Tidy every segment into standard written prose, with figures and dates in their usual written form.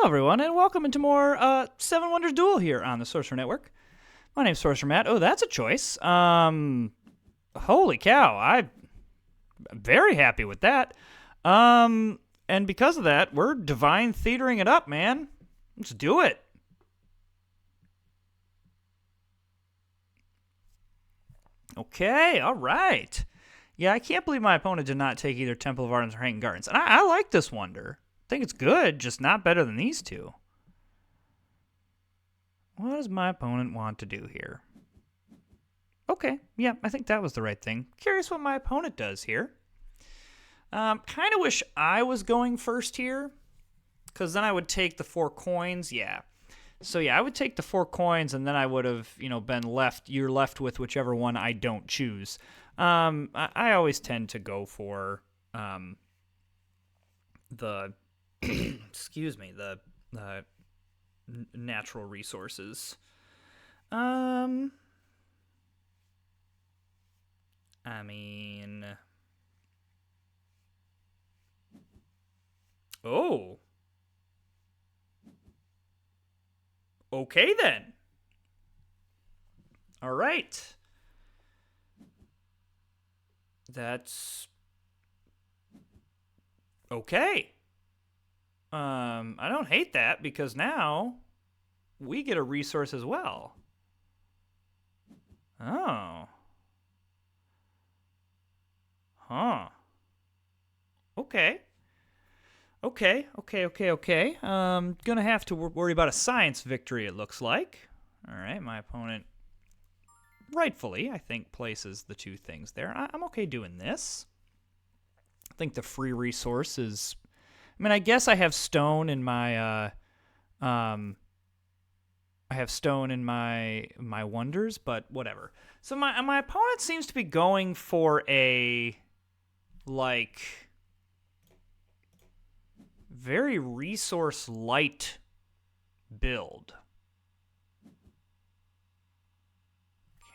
everyone, and welcome into more Seven Wonders Duel here on the Sorcerer Network. My name's Sorcerer Matt. Oh, that's a choice. Holy cow, I'm very happy with that. And because of that, we're divine theatering it up, man. Let's do it. Okay, all right. Yeah, I can't believe my opponent did not take either Temple of Ardens or Hanging Gardens. And I like this wonder. I think it's good, just not better than these two. What does my opponent want to do here? Okay, yeah, I think that was the right thing. Curious what my opponent does here. Kind of wish I was going first here, because then I would take the 4 coins, yeah. So yeah, I would take the 4 coins, and then I would have, been left. You're left with whichever one I don't choose. I always tend to go for the excuse me, the natural resources. I mean, oh. Okay, then. All right. That's okay. I don't hate that because now we get a resource as well. Oh. Huh. Okay. Okay. Gonna have to worry about a science victory, it looks like. All right, my opponent rightfully, I think, places the 2 things there. I'm okay doing this. I think the free resource is... I mean, I guess I have stone in my... I have stone in my wonders, but whatever. So my opponent seems to be going for a... like... very resource light build.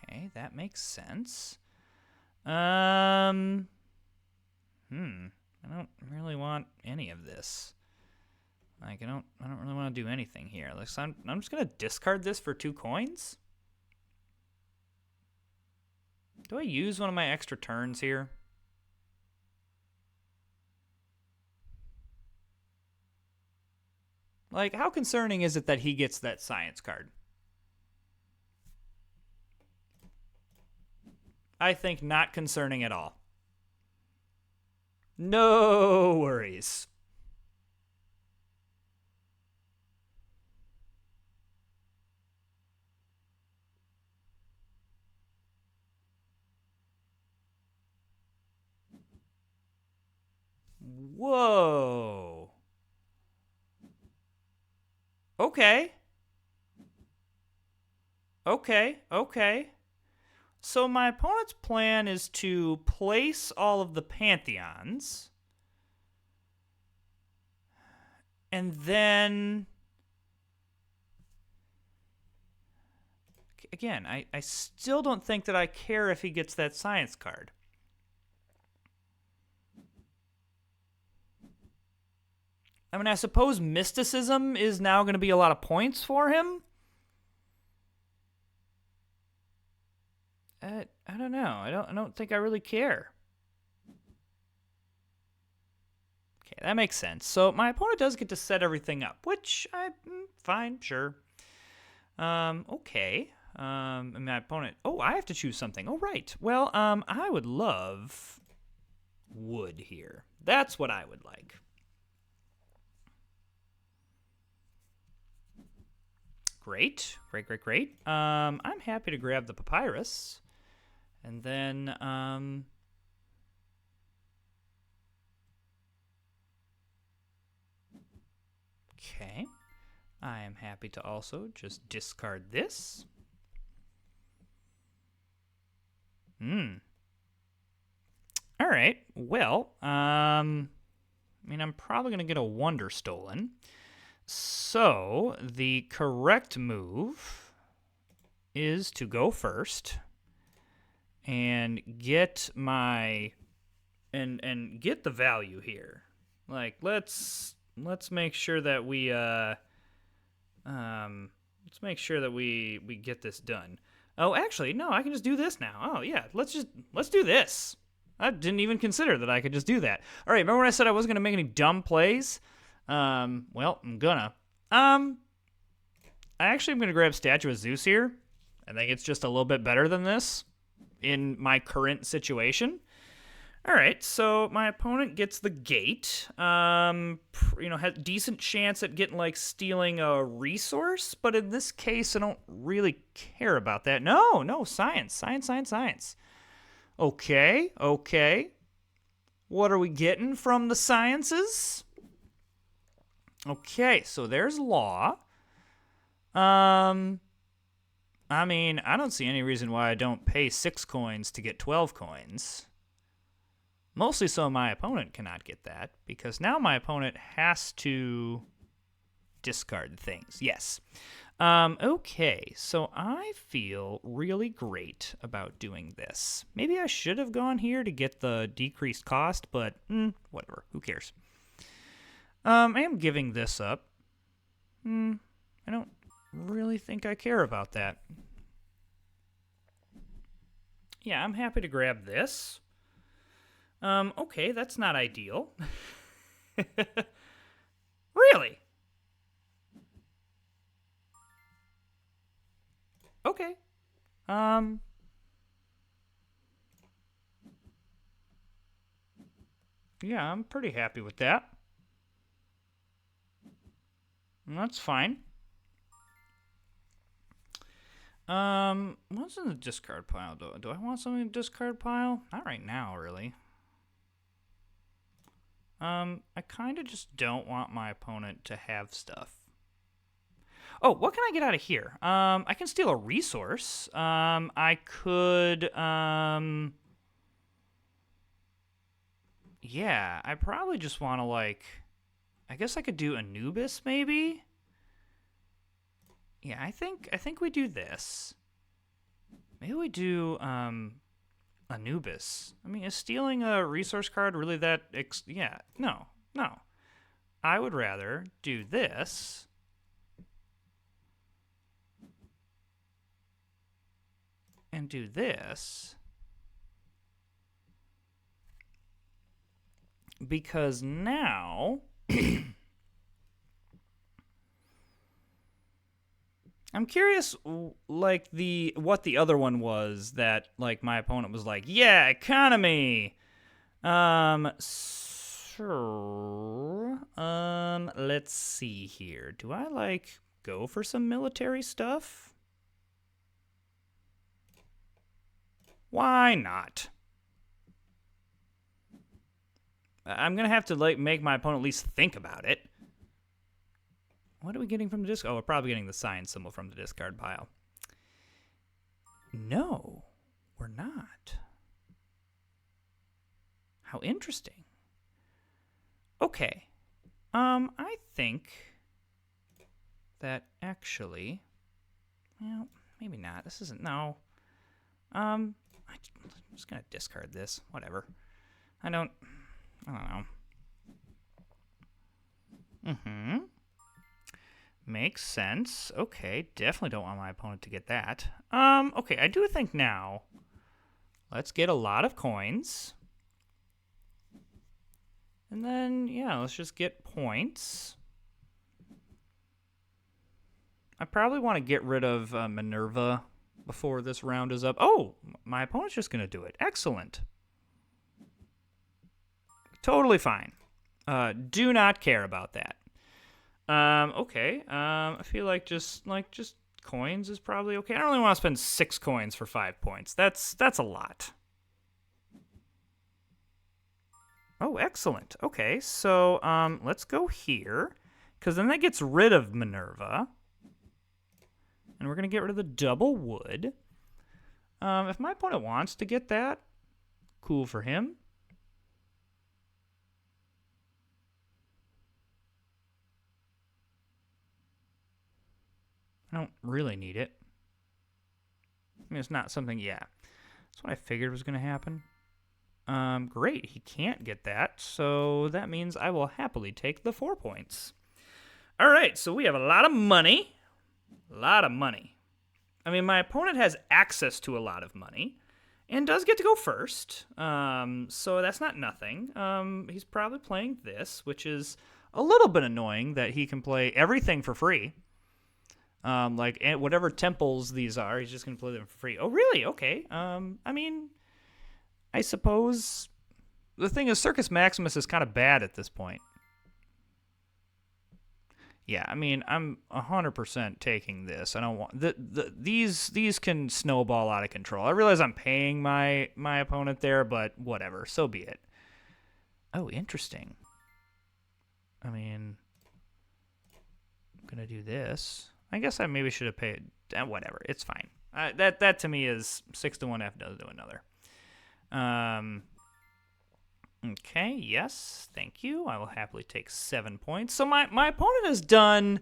Okay, that makes sense. I don't really want any of this. Like, I don't really want to do anything here. Like, so I'm just gonna discard this for 2 coins. Do I use one of my extra turns here? Like, how concerning is it that he gets that science card? I think not concerning at all. No worries. Whoa. Okay. So my opponent's plan is to place all of the pantheons. And then... Again, I still don't think that I care if he gets that science card. I mean, I suppose mysticism is now going to be a lot of points for him. I don't know. I don't think I really care. Okay, that makes sense. So my opponent does get to set everything up, which fine, sure. Okay. And my opponent. Oh, I have to choose something. Oh, right. Well, I would love wood here. That's what I would like. Great. I'm happy to grab the papyrus. And then, okay. I am happy to also just discard this. All right. Well, I mean, I'm probably going to get a wonder stolen. So, the correct move is to go first and get my and get the value here. Like, let's let's make sure that let's make sure that we get this done. Oh, actually, no, I can just do this now. Oh, yeah, let's do this. I didn't even consider that I could just do that. All right, remember when I said I wasn't gonna make any dumb plays? Well, I'm gonna. I actually am gonna grab Statue of Zeus here. I think it's just a little bit better than this in my current situation. All right, so my opponent gets the gate. Has decent chance at getting like stealing a resource, but in this case, I don't really care about that. No, science. Okay. What are we getting from the sciences? Okay, so there's law. I mean, I don't see any reason why I don't pay 6 coins to get 12 coins. Mostly so my opponent cannot get that, because now my opponent has to discard things. Yes. Okay, so I feel really great about doing this. Maybe I should have gone here to get the decreased cost, but whatever. Who cares? I am giving this up. I don't really think I care about that. Yeah, I'm happy to grab this. Okay, that's not ideal. Really? Okay. Yeah, I'm pretty happy with that. That's fine. What's in the discard pile? Do I want something in the discard pile? Not right now, really. I kind of just don't want my opponent to have stuff. Oh, what can I get out of here? I can steal a resource. I could, yeah, I probably just want to, like, I guess I could do Anubis, maybe? Yeah, I think we do this. Maybe we do, Anubis. I mean, is stealing a resource card really that... yeah, no. I would rather do this. And do this. Because now... I'm curious, like, what the other one was that, like, my opponent was like, yeah, economy! Sure. Let's see here. Do I, like, go for some military stuff? Why not? I'm gonna have to, like, make my opponent at least think about it. What are we getting from the discard? Oh, we're probably getting the science symbol from the discard pile. No, we're not. How interesting. Okay. I think that actually, well, maybe not. This isn't, no. I'm just gonna discard this. Whatever. I don't know. Makes sense. Okay, definitely don't want my opponent to get that. Okay, I do think now, let's get a lot of coins. And then, yeah, let's just get points. I probably want to get rid of Minerva before this round is up. Oh, my opponent's just going to do it. Excellent. Totally fine. Do not care about that. Okay. I feel like just coins is probably okay. I don't really want to spend 6 coins for 5 points. That's a lot. Oh, excellent. Okay, so let's go here, because then that gets rid of Minerva. And we're going to get rid of the double wood. If my opponent wants to get that, cool for him. I don't really need it. I mean, it's not something, yeah. That's what I figured was going to happen. Great, he can't get that, so that means I will happily take the 4 points. All right, so we have a lot of money. A lot of money. I mean, my opponent has access to a lot of money and does get to go first, so that's not nothing. He's probably playing this, which is a little bit annoying that he can play everything for free. Like whatever temples these are, he's just gonna play them for free. Oh, really? Okay. I mean, I suppose the thing is, Circus Maximus is kind of bad at this point. Yeah, I mean, I'm 100% taking this. I don't want these can snowball out of control. I realize I'm paying my opponent there, but whatever. So be it. Oh, interesting. I mean, I'm gonna do this. I guess I maybe should have paid. Whatever, it's fine. That to me is 6 to 1 F to another. Okay, yes, thank you. I will happily take 7 points. So my opponent has done,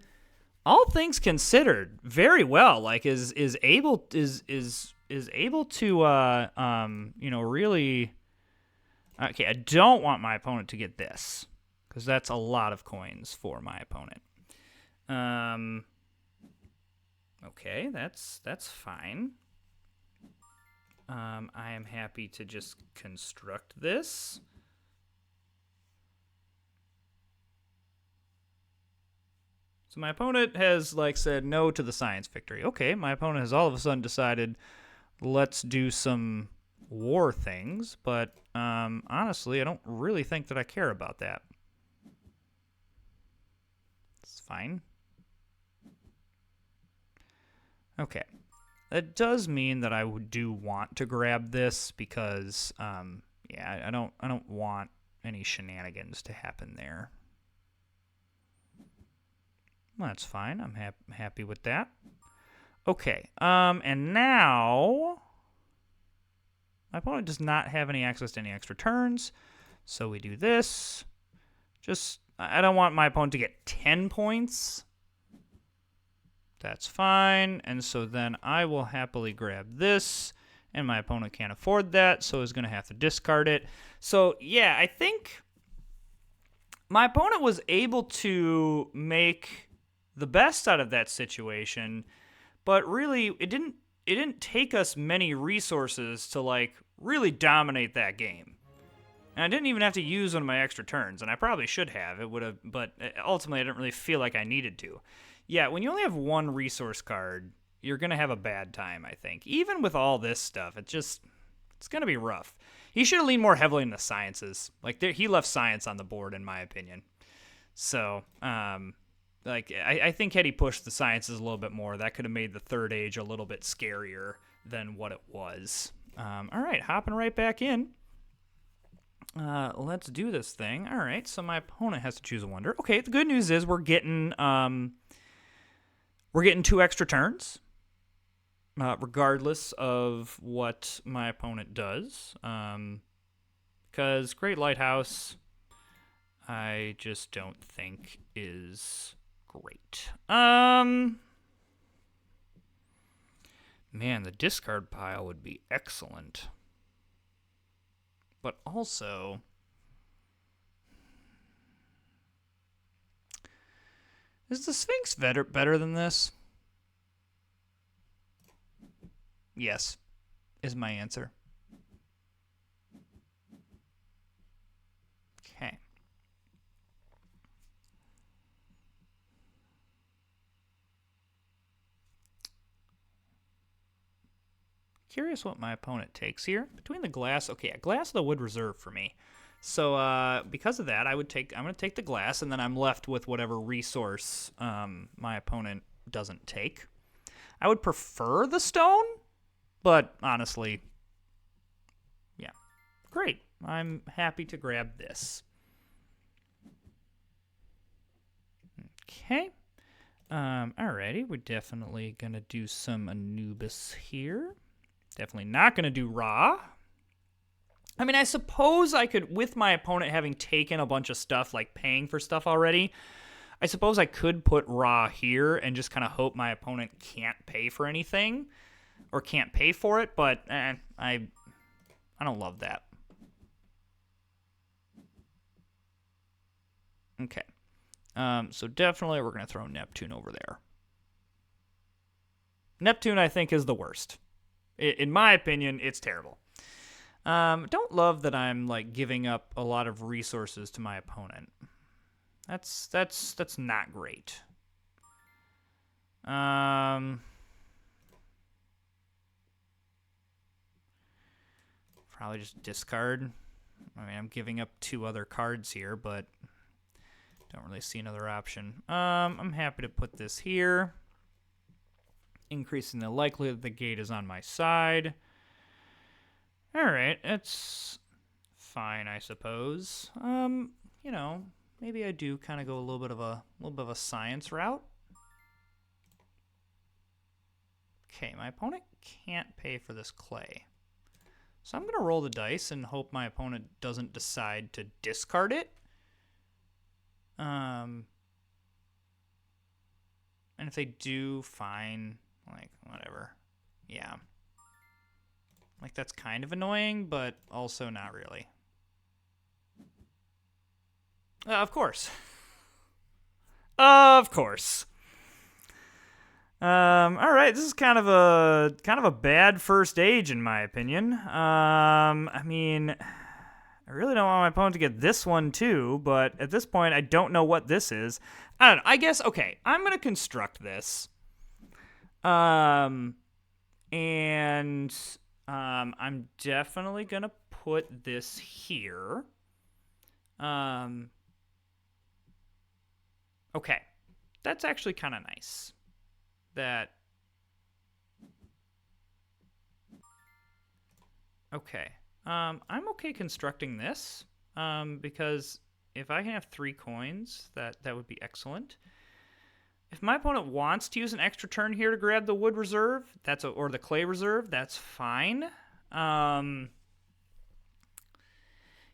all things considered, very well. Like is able to really. Okay, I don't want my opponent to get this because that's a lot of coins for my opponent. Okay, that's fine. I am happy to just construct this. So my opponent has said no to the science victory. Okay, my opponent has all of a sudden decided, let's do some war things, but honestly, I don't really think that I care about that. It's fine. Okay. That does mean that I do want to grab this because, yeah, I don't want any shenanigans to happen there. Well, that's fine. I'm happy with that. Okay. And now my opponent does not have any access to any extra turns, so we do this. I don't want my opponent to get 10 points. That's fine. And so then I will happily grab this, and my opponent can't afford that, so is going to have to discard it. So, yeah, I think my opponent was able to make the best out of that situation, but really it didn't take us many resources to really dominate that game. And I didn't even have to use one of my extra turns, and I probably should have. It would have, but ultimately I didn't really feel like I needed to. Yeah, when you only have one resource card, you're going to have a bad time, I think. Even with all this stuff, it's going to be rough. He should have leaned more heavily into sciences. He left science on the board, in my opinion. So, I think had he pushed the sciences a little bit more, that could have made the third age a little bit scarier than what it was. All right, hopping right back in. Let's do this thing. All right, so my opponent has to choose a wonder. Okay, the good news is we're getting 2 extra turns, regardless of what my opponent does. Because Great Lighthouse, I just don't think is great. Man, the discard pile would be excellent. But also, is the Sphinx better than this? Yes, is my answer. Okay. Curious what my opponent takes here. Between the glass, okay, a glass though would reserve for me. So because of that, I'm going to take the glass, and then I'm left with whatever resource my opponent doesn't take. I would prefer the stone, but honestly, yeah. Great. I'm happy to grab this. Okay. Alrighty, we're definitely going to do some Anubis here. Definitely not going to do Ra. I mean, I suppose I could, with my opponent having taken a bunch of stuff, paying for stuff already, I suppose I could put Ra here and just kind of hope my opponent can't pay for anything or can't pay for it, but I don't love that. Okay. So definitely we're going to throw Neptune over there. Neptune, I think, is the worst. In my opinion, it's terrible. Don't love that I'm like giving up a lot of resources to my opponent. That's not great. Probably just discard. I mean, I'm giving up 2 other cards here, but don't really see another option. I'm happy to put this here, increasing the likelihood that the gate is on my side. All right, it's fine, I suppose. You know, maybe I do kind of go a little bit of a science route. Okay, my opponent can't pay for this clay. So I'm going to roll the dice and hope my opponent doesn't decide to discard it. And if they do, fine. Like, whatever. Yeah. Like, that's kind of annoying, but also not really. Of course. Of course. All right, this is kind of a bad first stage in my opinion. I mean, I really don't want my opponent to get this one too, but at this point, I don't know what this is. I don't know. I guess okay, I'm gonna construct this. And I'm definitely gonna put this here. Okay, that's actually kind of nice. That. Okay. I'm okay constructing this, because if I can have 3 coins, that would be excellent. If my opponent wants to use an extra turn here to grab the wood reserve, or the clay reserve, that's fine.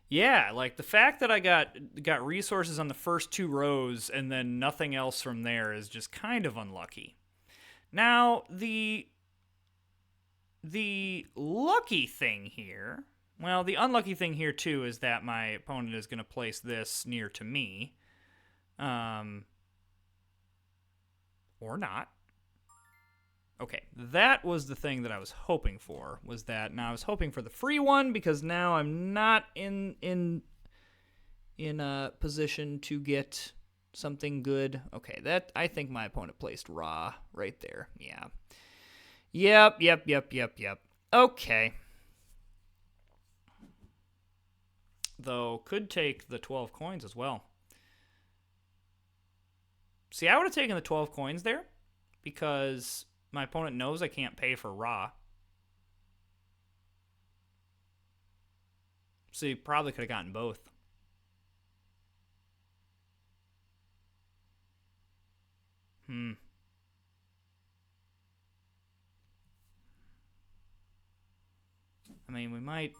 Yeah, like the fact that I got resources on the first 2 rows and then nothing else from there is just kind of unlucky. Now, the lucky thing here, well, the unlucky thing here too is that my opponent is going to place this near to me. Or not. Okay, that was the thing that I was hoping for, was that now I was hoping for the free one because now I'm not in a position to get something good. Okay, that I think my opponent placed raw right there. Yeah. Yep. Okay. Though, could take the 12 coins as well. See, I would have taken the 12 coins there because my opponent knows I can't pay for raw. So you probably could have gotten both. I mean, we might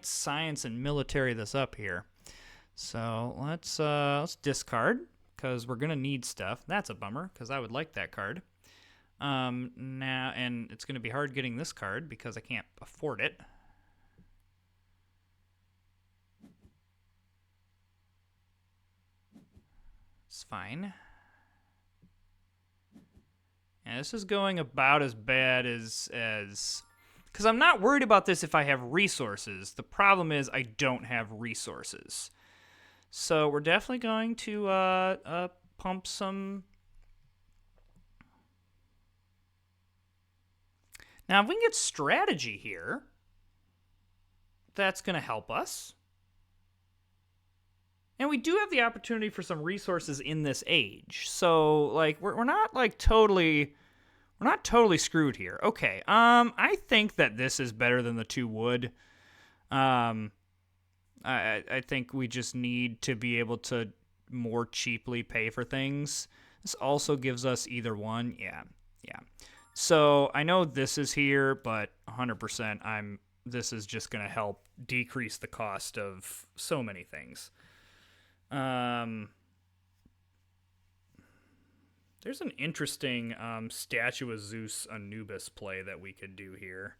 science and military this up here. So let's discard because we're gonna need stuff. That's a bummer because I would like that card. Now, and it's gonna be hard getting this card because I can't afford it. It's fine. And this is going about as bad as because I'm not worried about this if I have resources. The problem is I don't have resources. So we're definitely going to pump some. Now, if we can get strategy here, that's going to help us. And we do have the opportunity for some resources in this age. So, like, we're not, like, totally. We're not totally screwed here. Okay, I think that this is better than the 2 wood. I think we just need to be able to more cheaply pay for things. This also gives us either one. Yeah. So I know this is here, but 100% this is just going to help decrease the cost of so many things. There's an interesting Statue of Zeus Anubis play that we could do here.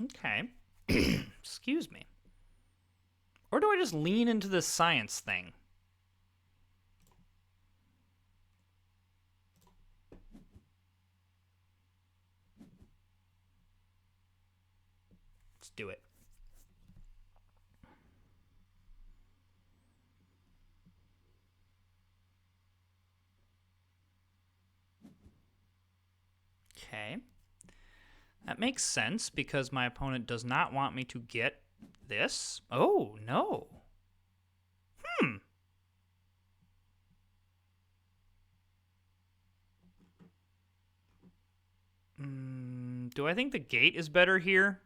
Okay. Excuse me. Or do I just lean into this science thing? Let's do it. Okay. That makes sense because my opponent does not want me to get this. Oh, no. Do I think the gate is better here?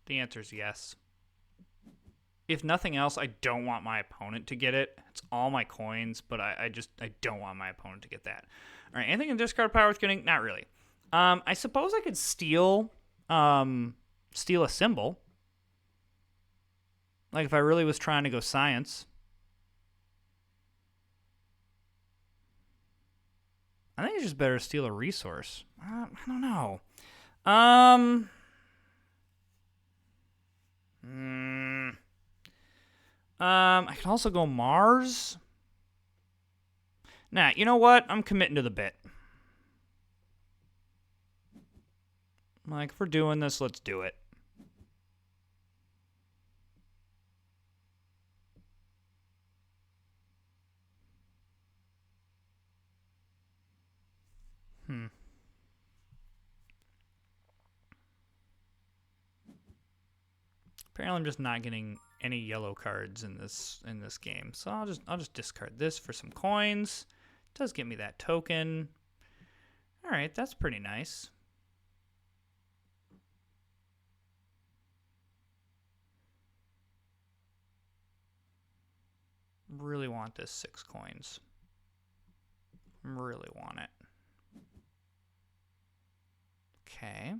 The answer is yes. If nothing else, I don't want my opponent to get it. It's all my coins, but I don't want my opponent to get that. All right, anything in discard power worth getting? Not really. I suppose I could steal a symbol. Like if I really was trying to go science. I think it's just better to steal a resource. I don't know. I can also go Mars. Nah, you know what? I'm committing to the bit. Like, if we're doing this, let's do it. Apparently, I'm just not getting any yellow cards in this game. So I'll just discard this for some coins. It does get me that token. All right, that's pretty nice. Really want this 6 coins. Really want it. Okay.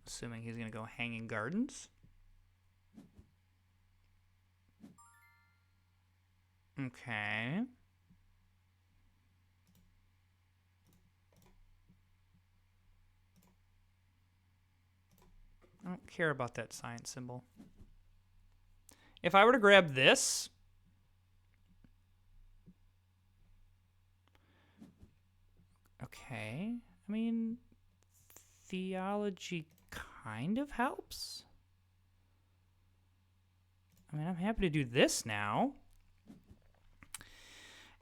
Assuming he's going to go Hanging Gardens. Okay. I don't care about that science symbol. If I were to grab this, okay. I mean, theology kind of helps. I mean, I'm happy to do this now.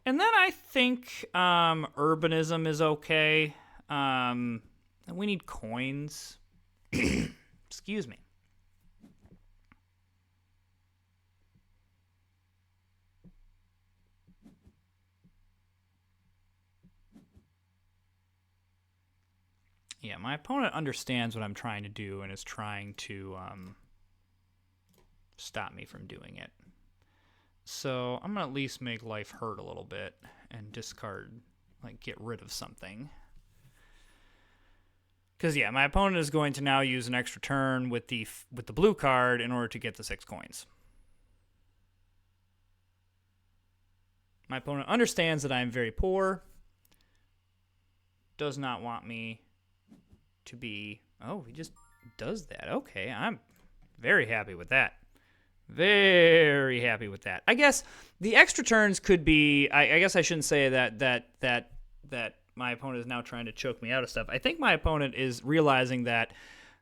And then I think urbanism is okay. We need coins. Excuse me. Yeah, my opponent understands what I'm trying to do and is trying to stop me from doing it. So I'm going to at least make life hurt a little bit and discard, like get rid of something. Because, yeah, my opponent is going to now use an extra turn with the blue card in order to get the 6 coins. My opponent understands that I am very poor. Does not want me to be... Oh, he just does that. Okay, I'm very happy with that. Very happy with that. I guess the extra turns could be... I guess I shouldn't say that my opponent is now trying to choke me out of stuff. I think my opponent is realizing that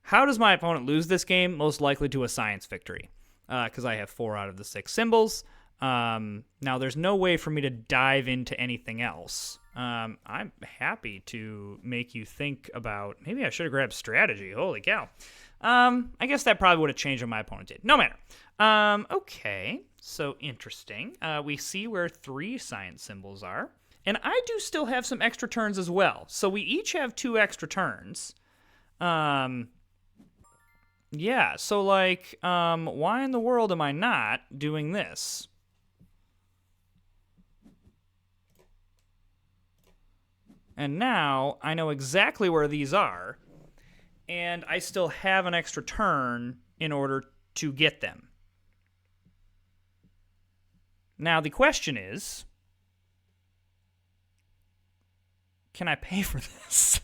how does my opponent lose this game? Most likely to a science victory. Because I have 4 out of the 6 symbols. Now, there's no way for me to dive into anything else. I'm happy to make you think about, maybe I should have grabbed strategy. Holy cow. I guess that probably would have changed what my opponent did. No matter. Okay, so interesting. We see where 3 science symbols are. And I do still have some extra turns as well. So we each have 2 extra turns. Yeah, so like, why in the world am I not doing this? And now I know exactly where these are, and I still have an extra turn in order to get them. Now, the question is, can I pay for this?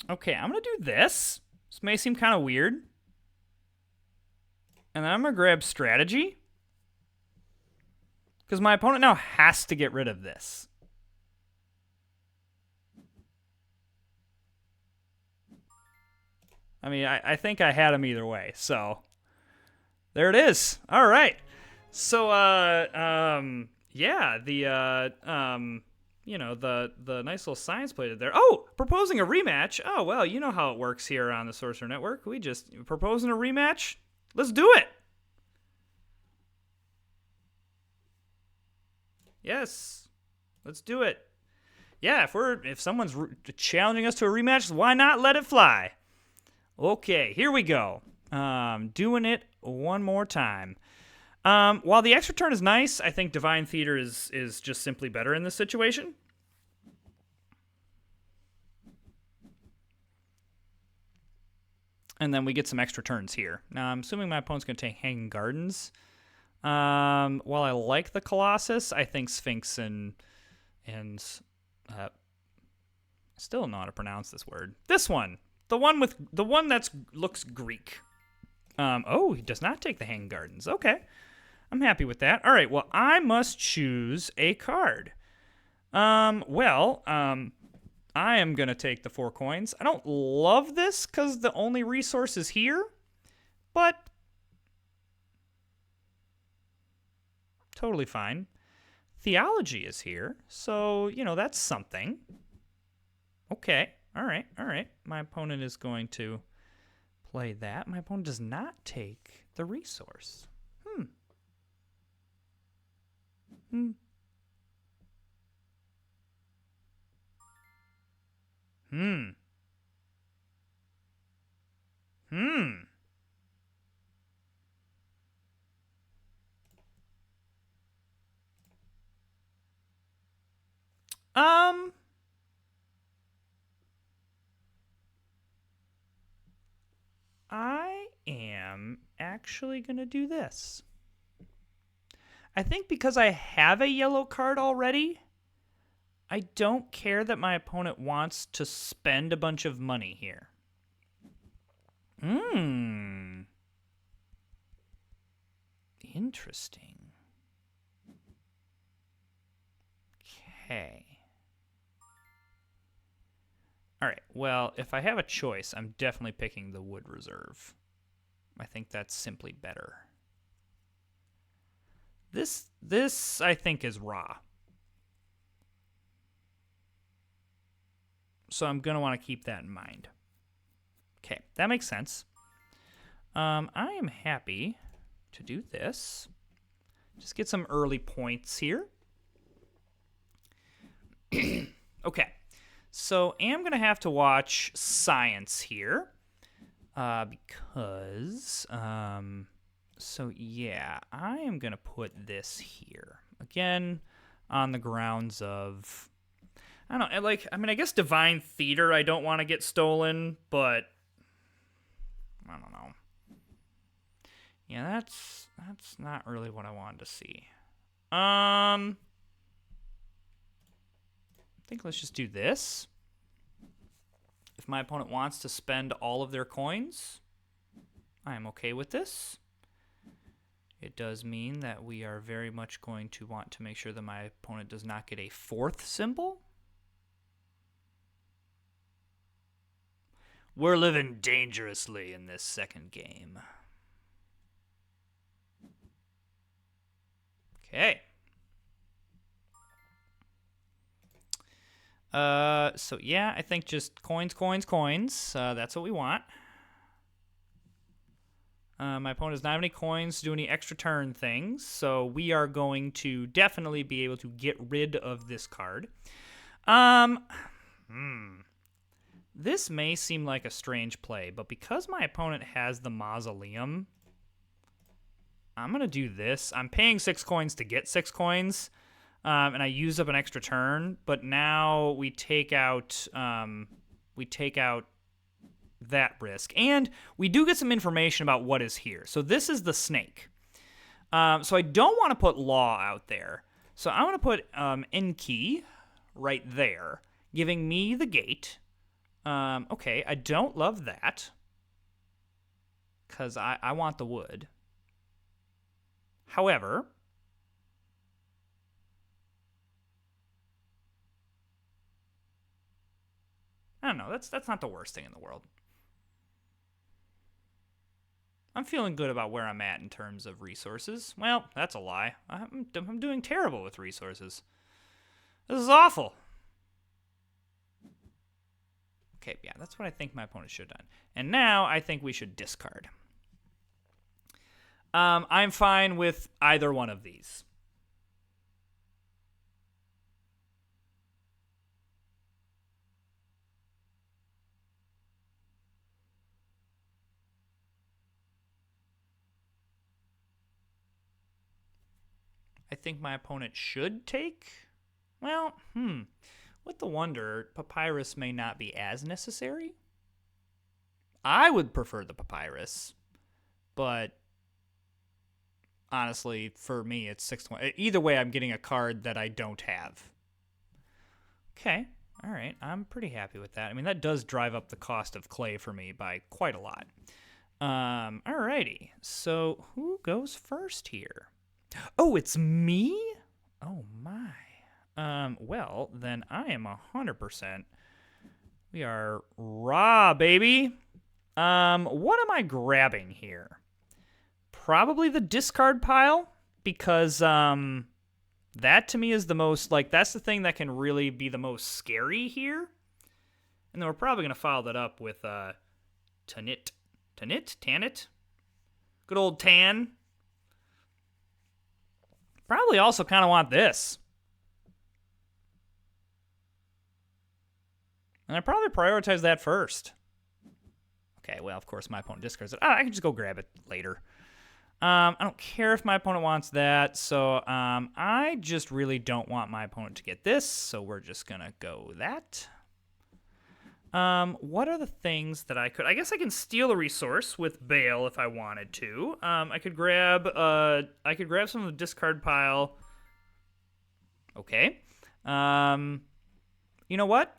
Okay, I'm going to do this. This may seem kind of weird. And then I'm going to grab strategy. Because my opponent now has to get rid of this. I mean, I think I had him either way, so there it is. All right. So, yeah, you know, the nice little science play there. Oh, proposing a rematch. Oh, well, you know how it works here on the Sorcerer Network. We just proposing a rematch. Let's do it. Yes, let's do it. Yeah, if someone's challenging us to a rematch, why not let it fly? Okay, here we go. Doing it one more time. While the extra turn is nice, I think Divine Theater is just simply better in this situation. And then we get some extra turns here. Now, I'm assuming my opponent's going to take Hanging Gardens. While I like the Colossus, I think Sphinx and still don't know how to pronounce this word. This one, the one that's looks Greek. Oh, he does not take the Hanging Gardens. Okay, I'm happy with that. All right, well, I must choose a card. I am gonna take the 4 coins. I don't love this because the only resource is here, but totally fine. Theology is here, so, you know, that's something. Okay, all right. My opponent is going to play that. My opponent does not take the resource. I am actually going to do this. I think because I have a yellow card already, I don't care that my opponent wants to spend a bunch of money here. Interesting. Okay. All right, well, if I have a choice, I'm definitely picking the Wood Reserve. I think that's simply better. This I think is raw. So I'm going to want to keep that in mind. Okay, that makes sense. I am happy to do this. Just get some early points here. Okay, so I'm going to have to watch science here. Because, so yeah, I am going to put this here. Again, on the grounds of, I don't know, I guess Divine Theater I don't want to get stolen, but I don't know. Yeah, that's not really what I wanted to see. I think let's just do this. If my opponent wants to spend all of their coins, I am okay with this. It does mean that we are very much going to want to make sure that my opponent does not get a 4th symbol. We're living dangerously in this second game. Okay. So yeah, I think just coins. That's what we want. My opponent does not have any coins to do any extra turn things, so we are going to definitely be able to get rid of this card. This may seem like a strange play, but because my opponent has the Mausoleum, I'm going to do this. I'm paying 6 coins to get 6 coins. And I use up an extra turn, but now we take out that risk. And we do get some information about what is here. So this is the snake. So I don't want to put law out there. So I want to put in key right there, giving me the gate. Okay, I don't love that because I want the wood. However, I don't know. That's not the worst thing in the world. I'm feeling good about where I'm at in terms of resources. Well, that's a lie. I'm doing terrible with resources. This is awful. Okay, yeah, that's what I think my opponent should have done. And now I think we should discard. I'm fine with either one of these. I think my opponent should take. Well, with the wonder, papyrus may not be as necessary. I would prefer the papyrus, but honestly, for me, it's 6-1. Either way, I'm getting a card that I don't have. Okay, all right, I'm pretty happy with that. I mean, that does drive up the cost of clay for me by quite a lot. Alrighty, so who goes first here? Oh, it's me? Oh my. Well, then I am 100%. We are raw, baby. What am I grabbing here? Probably the discard pile, because that to me is the most, like, that's the thing that can really be the most scary here. And then we're probably going to follow that up with Tanit. Tanit? Good old Tan. Probably also kind of want this. And I probably prioritize that first. Okay, well, of course, my opponent discards it. I can just go grab it later. I don't care if my opponent wants that, so I just really don't want my opponent to get this, so we're just going to go that. What are the things that I could... I guess I can steal a resource with Bale if I wanted to. I could grab some of the discard pile. Okay. You know what?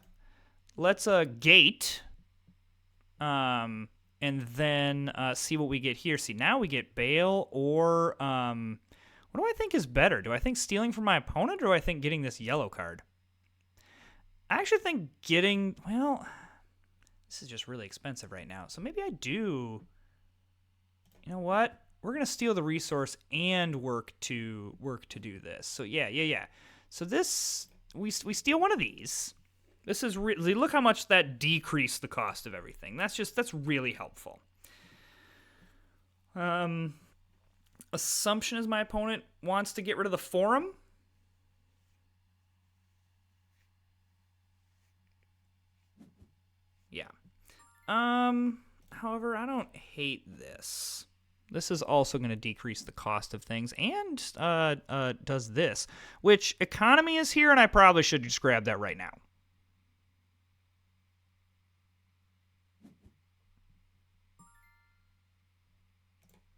Let's gate. And then see what we get here. See, now we get Bale or... what do I think is better? Do I think stealing from my opponent, or do I think getting this yellow card? I actually think getting... Well... This is just really expensive right now. So maybe I do... You know what? We're going to steal the resource and work to do this. So yeah. So this... We steal one of these. This is really... Look how much that decreased the cost of everything. That's really helpful. Assumption is my opponent wants to get rid of the forum. Yeah. However, I don't hate this. This is also going to decrease the cost of things and does this, which economy is here, and I probably should just grab that right now.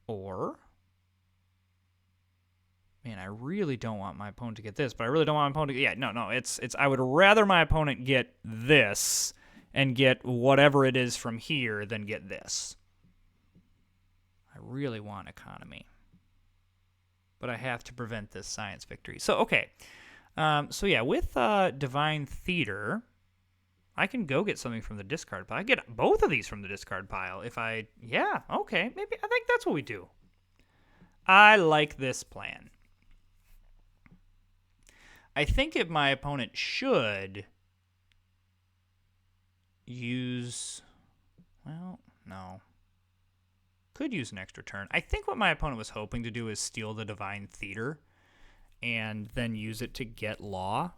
Or, man, I really don't want my opponent to get this, but I really don't want my opponent to get, yeah, no, it's I would rather my opponent get this and get whatever it is from here than get this. I really want economy. But I have to prevent this science victory. So, okay. So, yeah, with Divine Theater, I can go get something from the discard pile. I get both of these from the discard pile if I... Yeah, okay. Maybe I think that's what we do. I like this plan. I think if my opponent should... use... Well, no. Could use an extra turn. I think what my opponent was hoping to do is steal the Divine Theater and then use it to get Law.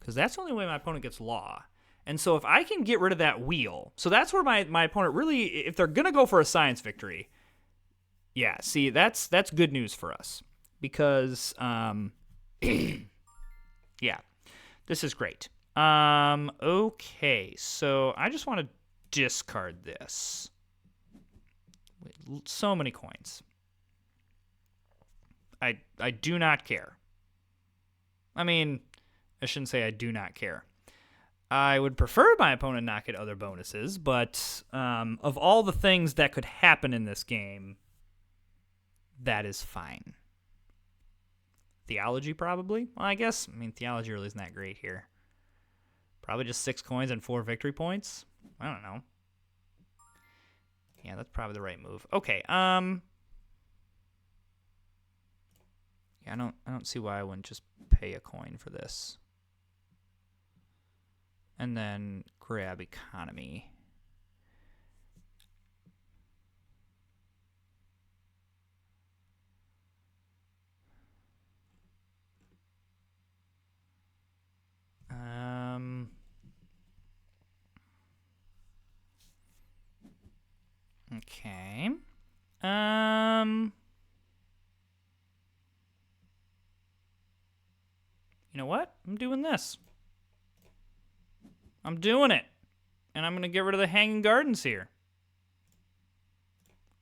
Because that's the only way my opponent gets Law. And so if I can get rid of that wheel... So that's where my opponent really... If they're going to go for a science victory... Yeah, see, that's good news for us. Because... yeah, this is great. Okay, so I just want to discard this. So many coins. I do not care. I mean, I shouldn't say I do not care. I would prefer my opponent not get other bonuses, but of all the things that could happen in this game, that is fine. Theology, probably? Well, I guess, theology really isn't that great here. Probably just 6 coins and 4 victory points? I don't know. Yeah, that's probably the right move. Okay, yeah, I don't see why I wouldn't just pay a coin for this. And then grab economy. Okay. You know what? I'm doing this. I'm doing it. And I'm going to get rid of the Hanging Gardens here.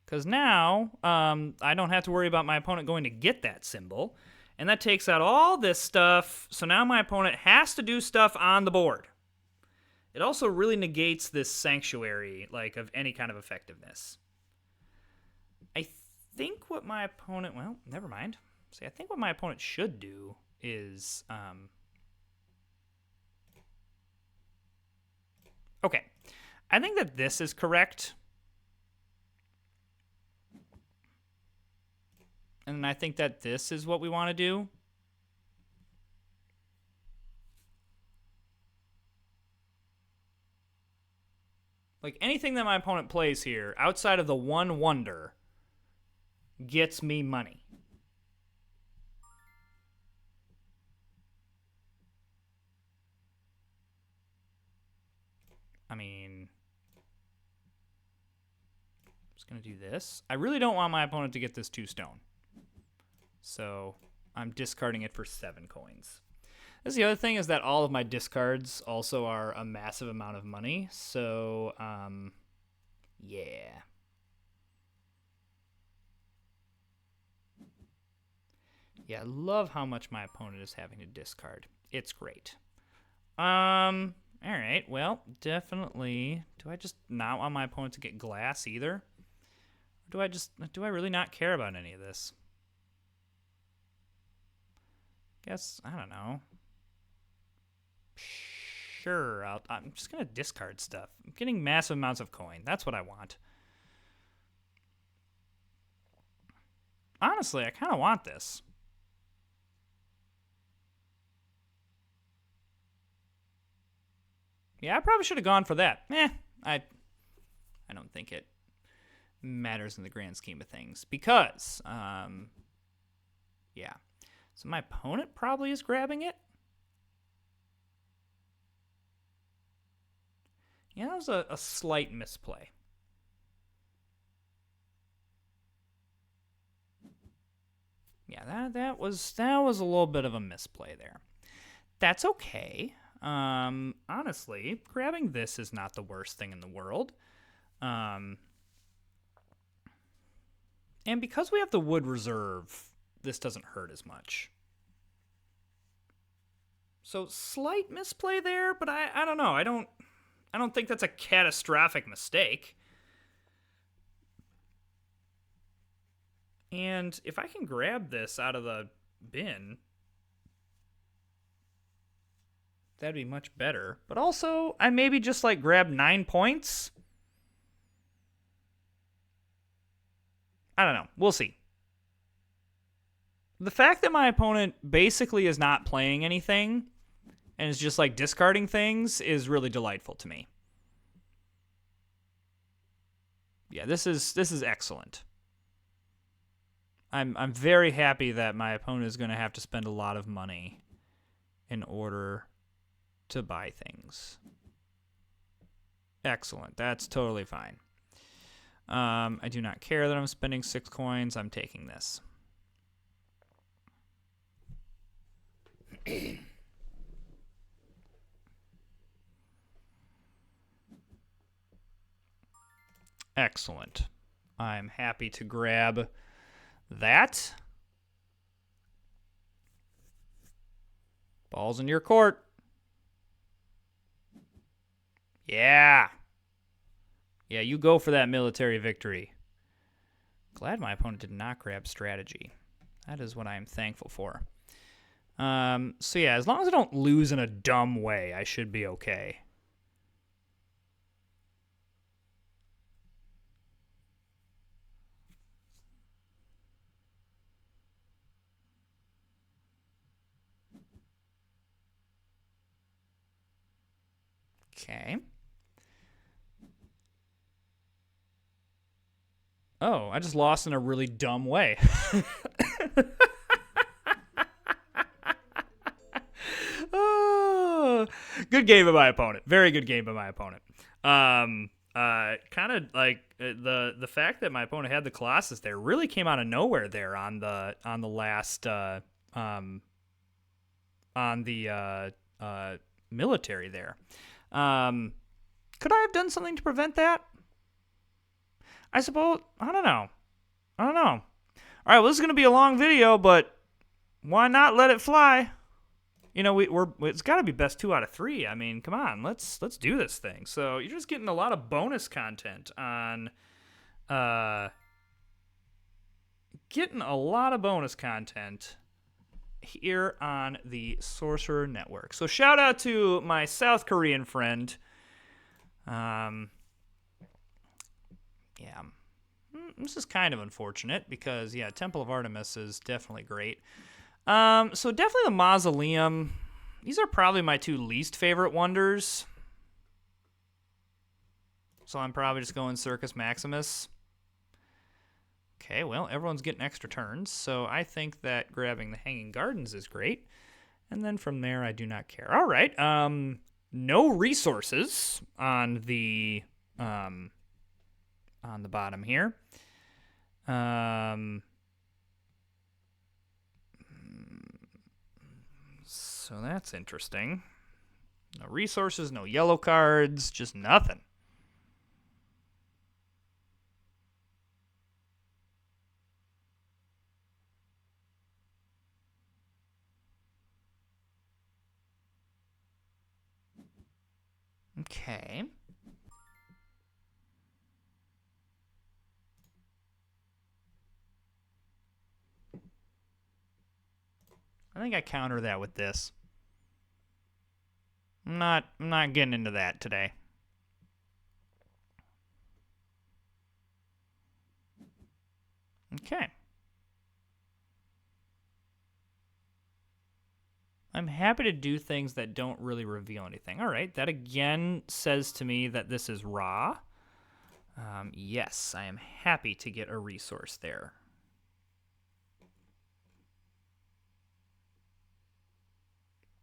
Because now, I don't have to worry about my opponent going to get that symbol. And that takes out all this stuff. So now my opponent has to do stuff on the board. It also really negates this sanctuary, like, of any kind of effectiveness. I think what my opponent... Well, never mind. See, I think what my opponent should do is... Okay. I think that this is correct. And I think that this is what we want to do. Like, anything that my opponent plays here, outside of the one wonder, gets me money. I'm just going to do this. I really don't want my opponent to get this 2 stone. So I'm discarding it for 7 coins. This is the other thing, is that all of my discards also are a massive amount of money. So, yeah. Yeah, I love how much my opponent is having to discard. It's great. All right, well, definitely. Do I just not want my opponent to get glass either? Or do I really not care about any of this? Guess, I don't know. Sure, I'm just going to discard stuff. I'm getting massive amounts of coin. That's what I want. Honestly, I kind of want this. Yeah, I probably should have gone for that. I don't think it matters in the grand scheme of things. Because, yeah. So my opponent probably is grabbing it. Yeah, that was a slight misplay. Yeah, that was a little bit of a misplay there. That's okay. Honestly, grabbing this is not the worst thing in the world. And because we have the wood reserve, this doesn't hurt as much. So slight misplay there, but I don't know. I don't think that's a catastrophic mistake. And if I can grab this out of the bin, that'd be much better. But also, I maybe just like grab 9 points. I don't know. We'll see. The fact that my opponent basically is not playing anything and is just like discarding things is really delightful to me. Yeah, this is excellent. I'm very happy that my opponent is going to have to spend a lot of money in order to buy things. Excellent. That's totally fine. I do not care that I'm spending 6 coins. I'm taking this. Excellent. I'm happy to grab that. Ball's in your court. Yeah. Yeah, you go for that military victory. Glad my opponent did not grab strategy. That is what I am thankful for. So yeah, as long as I don't lose in a dumb way, I should be okay. Okay. Oh, I just lost in a really dumb way. Oh, good game by my opponent. Very good game by my opponent. Kind of like the fact that my opponent had the Colossus there really came out of nowhere there on the last on the military there. Could I have done something to prevent that? I suppose. I don't know. I don't know. All right, well, this is gonna be a long video, but why not let it fly? You know, it's got to be best 2 out of 3. I mean, come on, let's do this thing. So you're just getting a lot of bonus content on, here on the Sorcerer Network. So shout out to my South Korean friend. Yeah, this is kind of unfortunate because yeah, Temple of Artemis is definitely great. So definitely the Mausoleum. These are probably my 2 least favorite wonders. So I'm probably just going Circus Maximus. Okay, well, everyone's getting extra turns, so I think that grabbing the Hanging Gardens is great. And then from there, I do not care. All right, no resources on the bottom here. So that's interesting. No resources, no yellow cards, just nothing. Okay. I think I counter that with this. I'm not getting into that today. Okay. I'm happy to do things that don't really reveal anything. All right, that again says to me that this is raw. Yes, I am happy to get a resource there.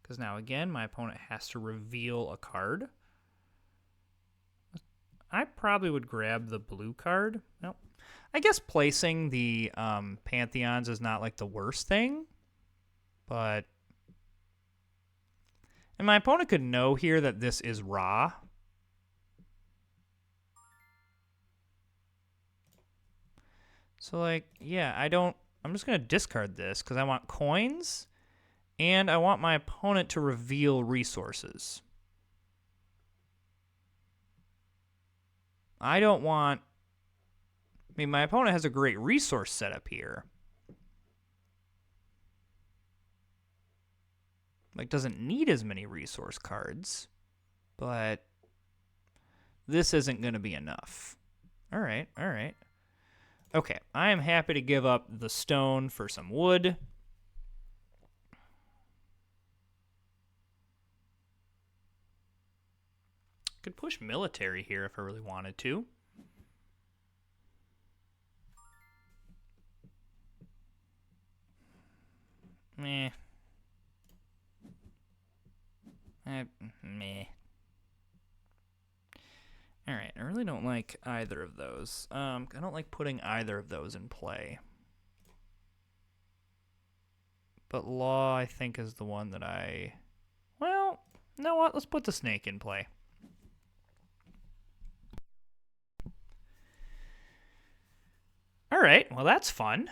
Because now, again, my opponent has to reveal a card. I probably would grab the blue card. Nope. I guess placing the Pantheons is not like the worst thing. But... And my opponent could know here that this is raw. So, like, yeah, I'm just going to discard this because I want coins. And I want my opponent to reveal resources. I don't want... I mean, my opponent has a great resource setup here. Like, doesn't need as many resource cards. But this isn't going to be enough. All right, all right. Okay, I am happy to give up the stone for some wood. Could push military here if I really wanted to. Meh. Meh. Alright, I really don't like either of those. I don't like putting either of those in play. But law, I think, is the one that I... Well, you know what? Let's put the snake in play. right. Well, that's fun.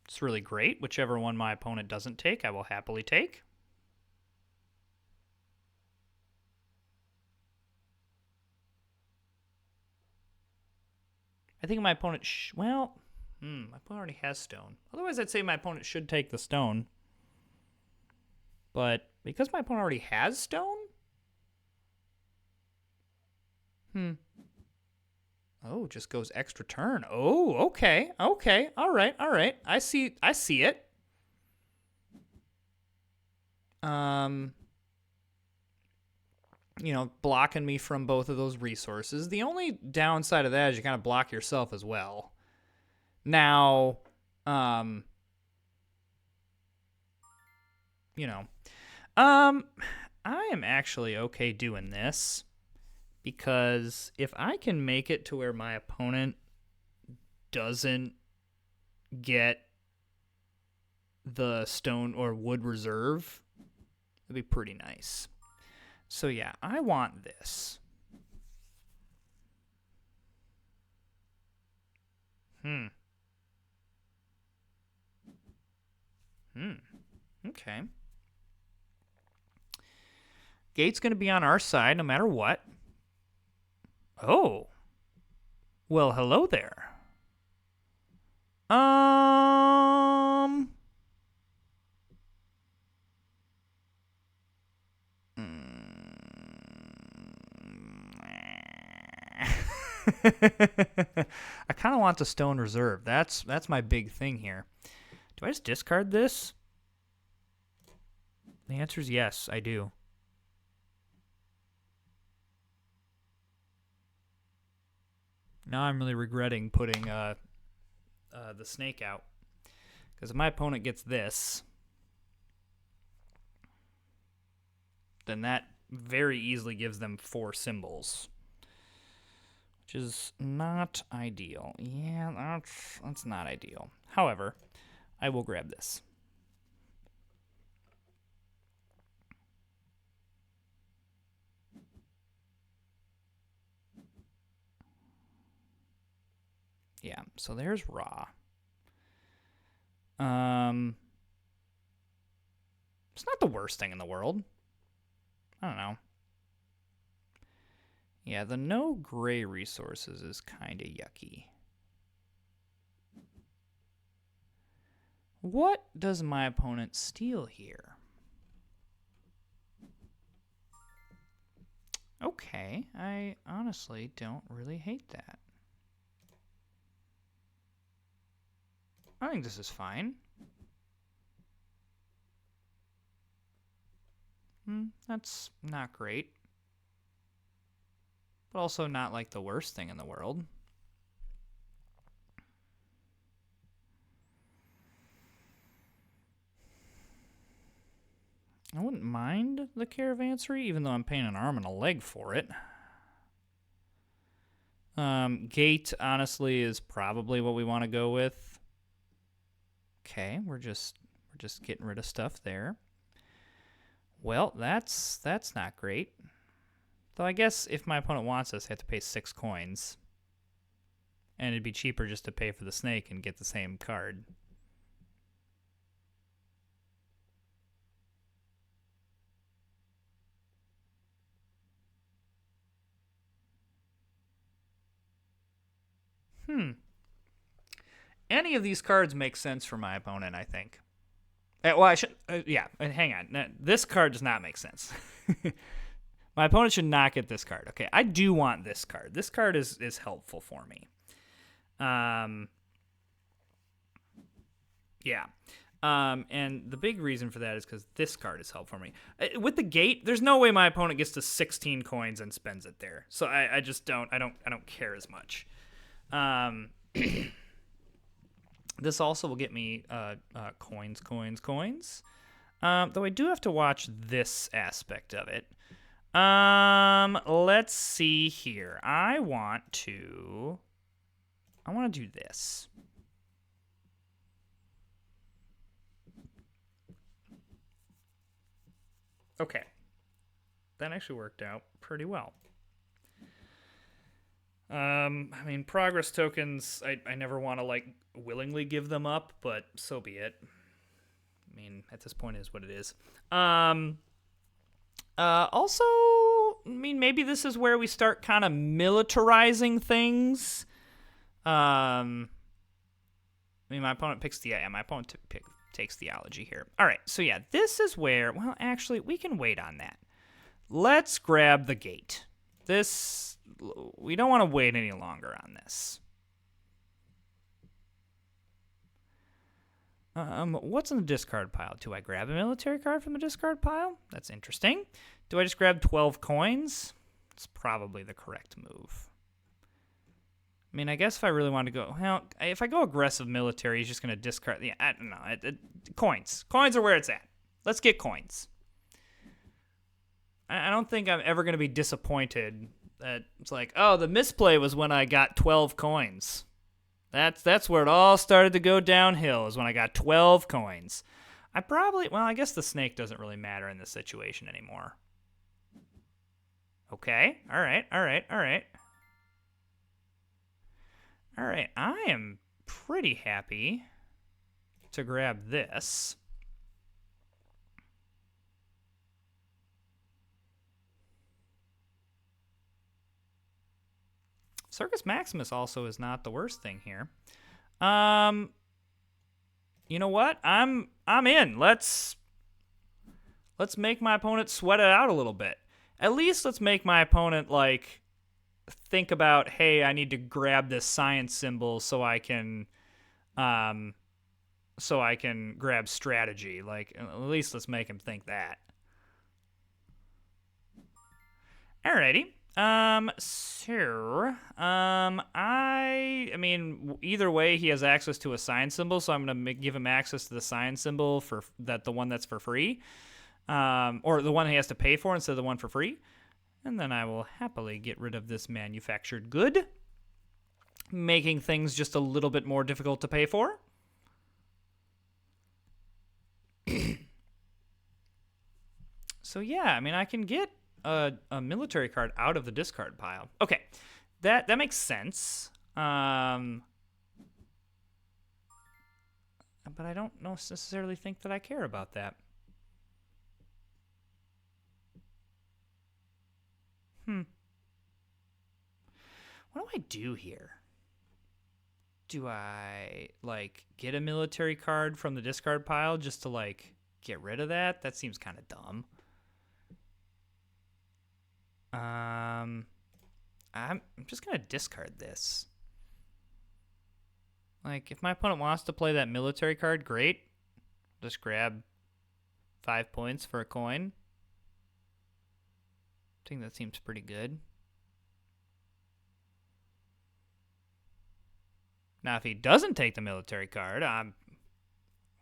It's really great. Whichever one my opponent doesn't take, I will happily take. I think my opponent well, my opponent already has stone. Otherwise, I'd say my opponent should take the stone. But because my opponent already has stone? Oh, just goes extra turn. Oh, okay. Okay. All right. All right. I see it. Um, blocking me from both of those resources. The only downside of that is you kind of block yourself as well. Now, um, you know, um, I am actually okay doing this because if I can make it to where my opponent doesn't get the stone or wood reserve, it'd be pretty nice. So yeah, I want this. Okay. Gate's going to be on our side no matter what. Oh. Well, hello there. Um. I kind of want the stone reserve. That's my big thing here. Do I just discard this? The answer is yes, I do. Now I'm really regretting putting the snake out. Because if my opponent gets this, then that very easily gives them 4 symbols. Which is not ideal. Yeah, that's not ideal. However, I will grab this. Yeah, so there's raw. It's not the worst thing in the world. I don't know. Yeah, the no gray resources is kind of yucky. What does my opponent steal here? Okay, I honestly don't really hate that. I think this is fine. That's not great. But also not like the worst thing in the world. I wouldn't mind the Caravansary, even though I'm paying an arm and a leg for it. Gate, honestly, is probably what we want to go with. Okay, we're just getting rid of stuff there. Well, that's not great. Though I guess if my opponent wants us, I have to pay 6 coins. And it'd be cheaper just to pay for the snake and get the same card. Any of these cards make sense for my opponent, I think. Well, I should. Yeah, hang on. This card does not make sense. My opponent should not get this card. Okay, I do want this card. This card is helpful for me. Yeah. And the big reason for that is because this card is helpful for me. With the gate, there's no way my opponent gets to 16 coins and spends it there. So I just don't. I don't care as much. This also will get me coins. Though I do have to watch this aspect of it. Let's see here. I want to do this. Okay. That actually worked out pretty well. I mean, progress tokens, I never want to, like, willingly give them up, but so be it. I mean, at this point, it is what it is. Also, I mean, maybe this is where we start kind of militarizing things. I mean, my opponent picks the... Yeah, my opponent takes theology here. All right, so yeah, this is where... Well, actually, we can wait on that. Let's grab the gate. This... We don't want to wait any longer on this. What's in the discard pile? Do I grab a military card from the discard pile? That's interesting. Do I just grab 12 coins? It's probably the correct move. I mean, I guess if I really want to go... Well, if I go aggressive military, he's just going to discard... Yeah, I don't know. Coins. Coins are where it's at. Let's get coins. I don't think I'm ever going to be disappointed that it's like, oh, the misplay was when I got 12 coins. That's where it all started to go downhill, is when I got 12 coins. I guess the snake doesn't really matter in this situation anymore. Okay, all right. All right, I am pretty happy to grab this. Circus Maximus also is not the worst thing here. You know what? I'm in. Let's make my opponent sweat it out a little bit. At least let's make my opponent, like, think about, hey, I need to grab this science symbol so I can grab strategy. Like, at least let's make him think that. Alrighty. I mean, either way, he has access to a science symbol, so I'm gonna give him access to the science symbol for the one that's for free, or the one he has to pay for instead of the one for free, and then I will happily get rid of this manufactured good, making things just a little bit more difficult to pay for. So yeah, I mean, I can get a military card out of the discard pile. Okay, that makes sense. But I don't necessarily think that I care about that. What do I do here? Do I, like, get a military card from the discard pile just to, like, get rid of that? That seems kind of dumb. I'm just going to discard this. Like, if my opponent wants to play that military card, great. Just grab 5 points for a coin. I think that seems pretty good. Now, if he doesn't take the military card,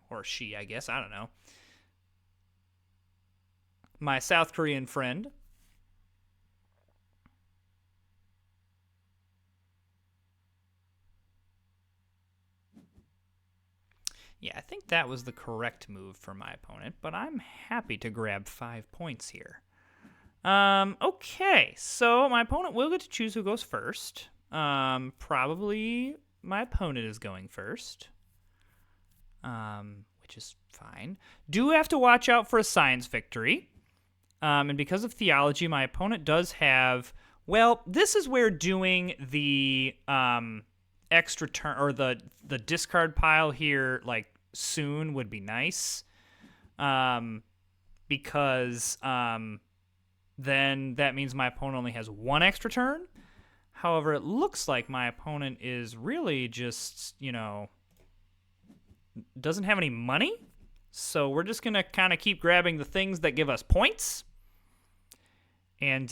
or she, I guess, I don't know. My South Korean friend. Yeah, I think that was the correct move for my opponent, but I'm happy to grab 5 points here. Okay, so my opponent will get to choose who goes first. Probably my opponent is going first, which is fine. Do have to watch out for a science victory. And because of theology, my opponent does have... Well, this is where doing the extra turn, or the discard pile here, like, soon would be nice. Because then that means my opponent only has 1 extra turn. However, it looks like my opponent is really just, you know, doesn't have any money. So we're just going to kind of keep grabbing the things that give us points and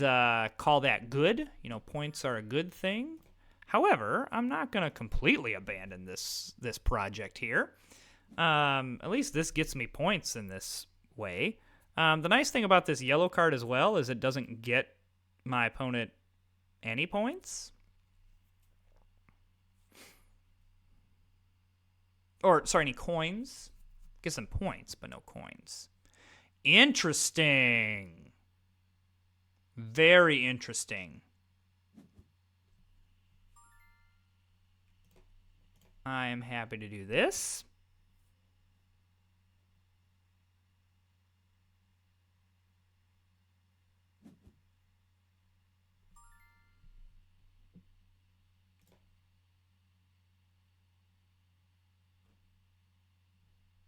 call that good. You know, points are a good thing. However, I'm not going to completely abandon this project here. At least this gets me points in this way. The nice thing about this yellow card as well is it doesn't get my opponent any points. Or, sorry, any coins. Get some points, but no coins. Interesting. Very interesting. I am happy to do this.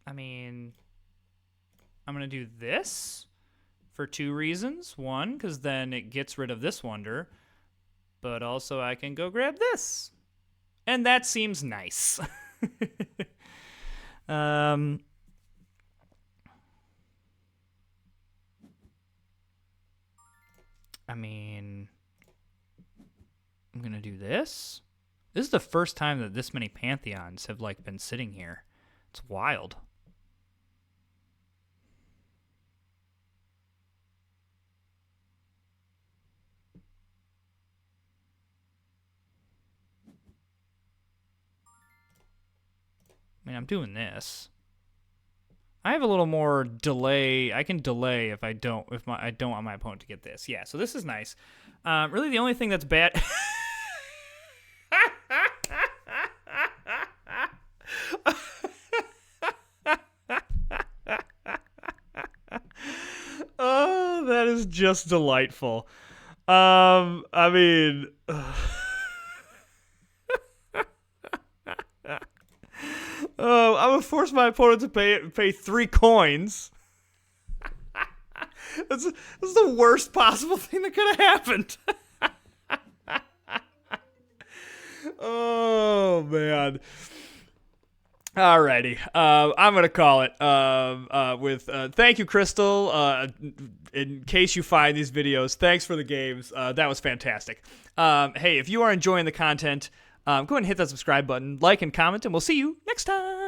I mean, I'm going to do this for 2 reasons. One, because then it gets rid of this wonder, but also I can go grab this. And that seems nice. I mean, I'm going to do this. This is the first time that this many Pantheons have, like, been sitting here. It's wild. I mean, I'm doing this. I have a little more delay. I can delay if I don't want my opponent to get this. Yeah, so this is nice. Really, the only thing that's bad. Oh, that is just delightful. I mean. Oh, I'm gonna force my opponent to pay 3 coins. That's the worst possible thing that could have happened. Oh man. Alrighty, I'm gonna call it. Thank you, Crystal. In case you find these videos, thanks for the games. That was fantastic. Hey, if you are enjoying the content, go ahead and hit that subscribe button, like and comment, and we'll see you next time.